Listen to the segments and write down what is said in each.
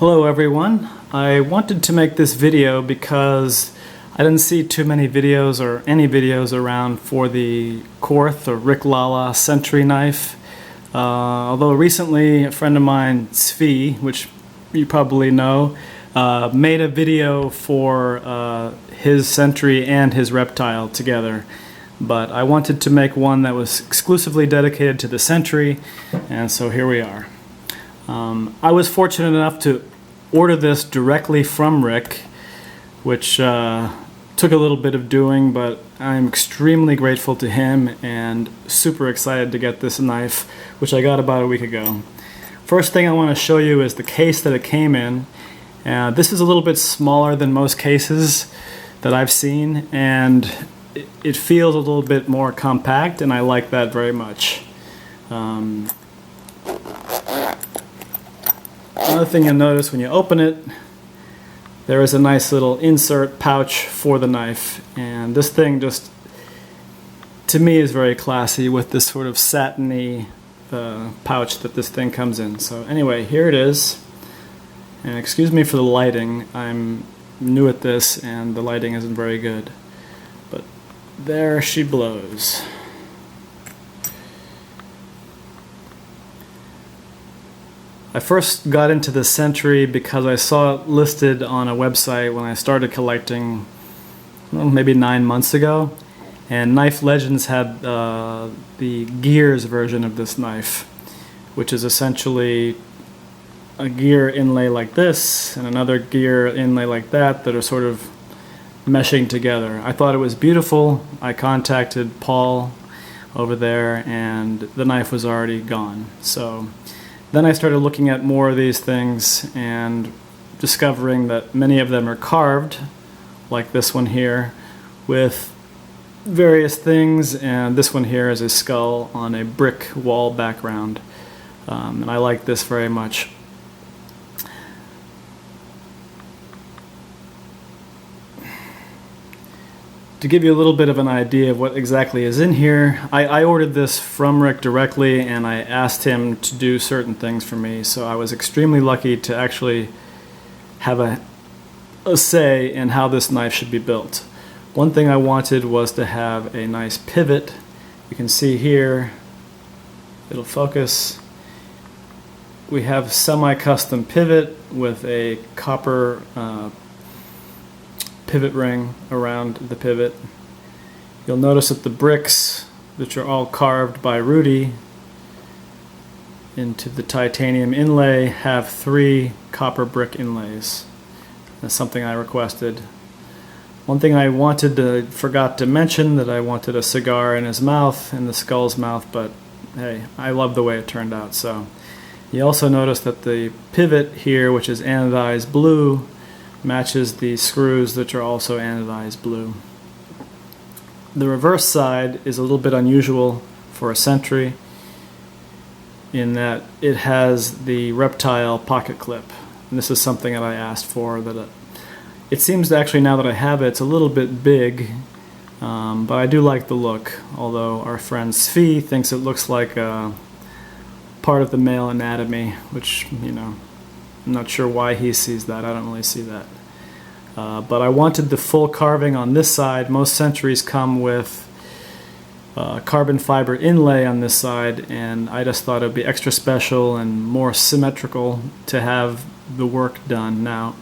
Hello everyone. I wanted to make this video because I didn't see too many videos or any videos around for the Korth or Lala Sentry knife. Although recently a friend of mine, Svi, which you probably know, made a video for his Sentry and his Reptile together. But I wanted to make one that was exclusively dedicated to the Sentry, and so here we are. I was fortunate enough to order this directly from Rick, which took a little bit of doing, but I'm extremely grateful to him and super excited to get this knife, which I got about a week ago. First thing I want to show you is the case that it came in. This is a little bit smaller than most cases that I've seen, and it feels a little bit more compact, and I like that very much. Another thing you'll notice when you open it, there is a nice little insert pouch for the knife, and this thing just, to me, is very classy with this sort of satiny pouch that this thing comes in. So anyway, here it is, and excuse me for the lighting. I'm new at this and the lighting isn't very good, but there she blows. I first got into the Sentry because I saw it listed on a website when I started collecting, well, maybe 9 months ago, and Knife Legends had the gears version of this knife, which is essentially a gear inlay like this and another gear inlay like that that are sort of meshing together. I thought it was beautiful. I contacted Paul over there and the knife was already gone. So then I started looking at more of these things and discovering that many of them are carved, like this one here, with various things, and this one here is a skull on a brick wall background. And I like this very much. To give you a little bit of an idea of what exactly is in here, I ordered this from Rick directly and I asked him to do certain things for me, so I was extremely lucky to actually have a say in how this knife should be built. One thing I wanted was to have a nice pivot. You can see here, it'll focus. We have semi-custom pivot with a copper pivot ring around the pivot. You'll notice that the bricks, which are all carved by Rudy into the titanium inlay, have 3 copper brick inlays. That's something I requested. One thing I forgot to mention, that I wanted a cigar in his mouth, in the skull's mouth, but hey, I love the way it turned out. So you also notice that the pivot here, which is anodized blue, matches the screws, which are also anodized blue. The reverse side is a little bit unusual for a Sentry in that it has the Reptile pocket clip. And this is something that I asked for. It seems actually, now that I have it, it's a little bit big, but I do like the look, although our friend Svi thinks it looks like part of the male anatomy, which, you know, I'm not sure why he sees that. I don't really see that. But I wanted the full carving on this side. Most Sentries come with carbon fiber inlay on this side, and I just thought it would be extra special and more symmetrical to have the work done. Now,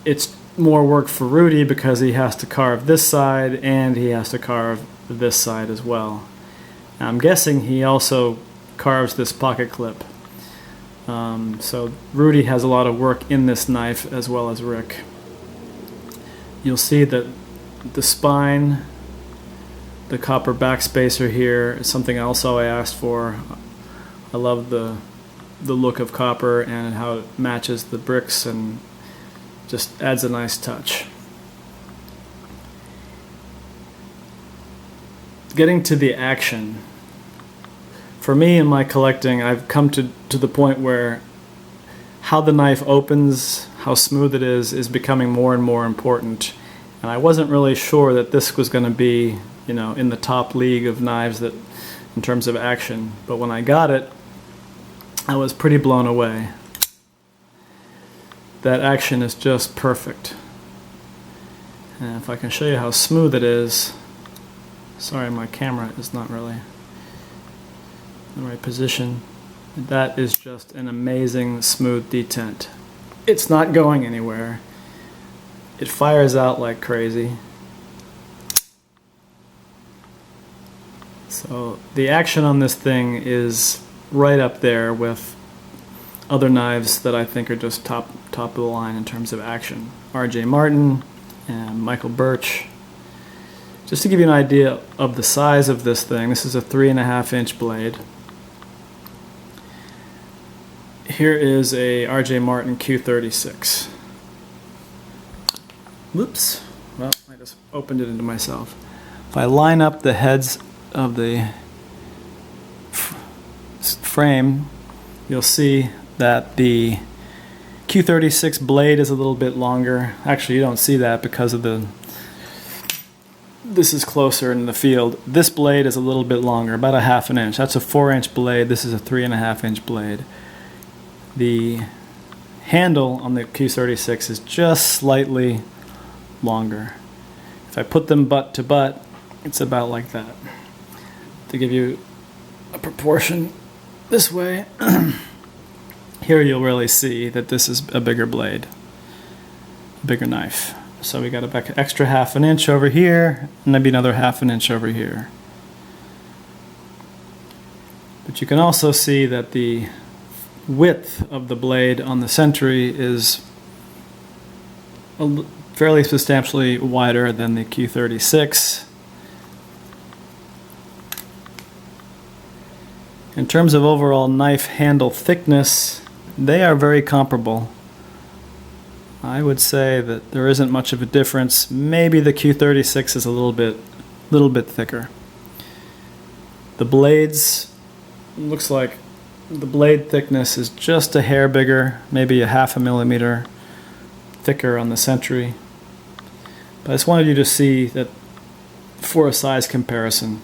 it's more work for Rudy because he has to carve this side and he has to carve this side as well. Now, I'm guessing he also carves this pocket clip. So Rudy has a lot of work in this knife as well as Rick. You'll see that the spine, the copper backspacer here is something also I asked for. I love the look of copper and how it matches the bricks and just adds a nice touch. Getting to the action. For me in my collecting, I've come to the point where how the knife opens, how smooth it is becoming more and more important. And I wasn't really sure that this was going to be, you know, in the top league of knives that, in terms of action. But when I got it, I was pretty blown away. that action is just perfect. And if I can show you how smooth it is, sorry my camera is not really in the right position. That is just an amazing smooth detent. It's not going anywhere. It fires out like crazy. So the action on this thing is right up there with other knives that I think are just top of the line in terms of action. R.J. Martin and Michael Birch. Just to give you an idea of the size of this thing, this is a 3.5-inch blade. Here is a R.J. Martin Q36. Whoops. Well, I just opened it into myself. If I line up the heads of the frame, you'll see that the Q36 blade is a little bit longer. Actually, you don't see that because of this is closer in the field. This blade is a little bit longer, about a 1/2 inch. That's a 4-inch blade. This is a 3.5-inch blade. The handle on the Q36 is just slightly longer. If I put them butt to butt, it's about like that. To give you a proportion this way, here you'll really see that this is a bigger blade, a bigger knife. So we got an extra 1/2 inch over here, and maybe another 1/2 inch over here. But you can also see that the width of the blade on the Sentry is fairly substantially wider than the Q36. In terms of overall knife handle thickness, they are very comparable. I would say that there isn't much of a difference. Maybe the Q36 is a little bit thicker. The blades, looks like the blade thickness is just a hair bigger, maybe a 1/2 millimeter thicker on the Sentry. But I just wanted you to see that for a size comparison,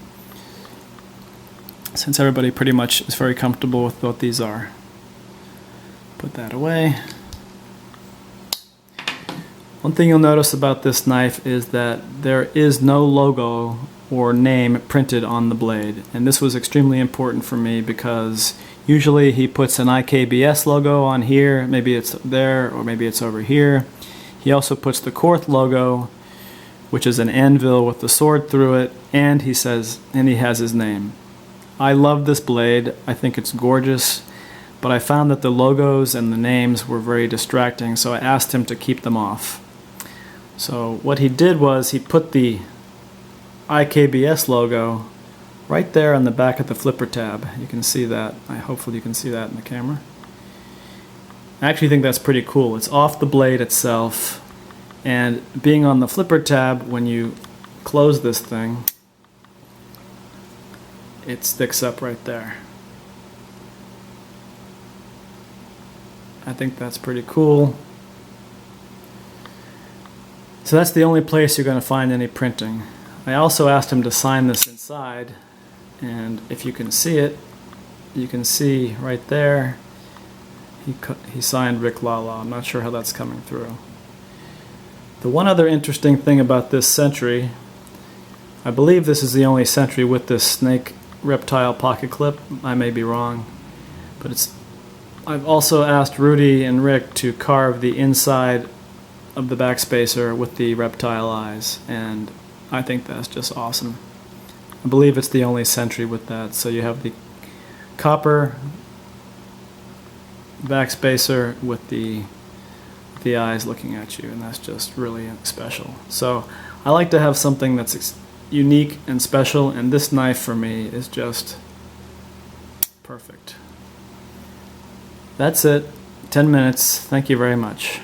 since everybody pretty much is very comfortable with what these are. Put that away. One thing you'll notice about this knife is that there is no logo or name printed on the blade, and this was extremely important for me because usually he puts an IKBS logo on here, maybe it's there or maybe it's over here. He also puts the Korth logo, which is an anvil with the sword through it, and he has his name. I love this blade. I think it's gorgeous, but I found that the logos and the names were very distracting, so I asked him to keep them off. So what he did was he put the IKBS logo right there on the back of the flipper tab. You can see that. Hopefully you can see that in the camera. I actually think that's pretty cool. It's off the blade itself, and being on the flipper tab, when you close this thing, it sticks up right there. I think that's pretty cool. So that's the only place you're going to find any printing. I also asked him to sign this inside, and if you can see it, you can see right there he signed Rick Lala. I'm not sure how that's coming through. The one other interesting thing about this Sentry, I believe this is the only Sentry with this snake reptile pocket clip. I may be wrong, but I've also asked Rudy and Rick to carve the inside of the backspacer with the reptile eyes, and I think that's just awesome. I believe it's the only Sentry with that. So you have the copper backspacer with the eyes looking at you, and that's just really special. So I like to have something that's unique and special, and this knife for me is just perfect. That's it. 10 minutes. Thank you very much.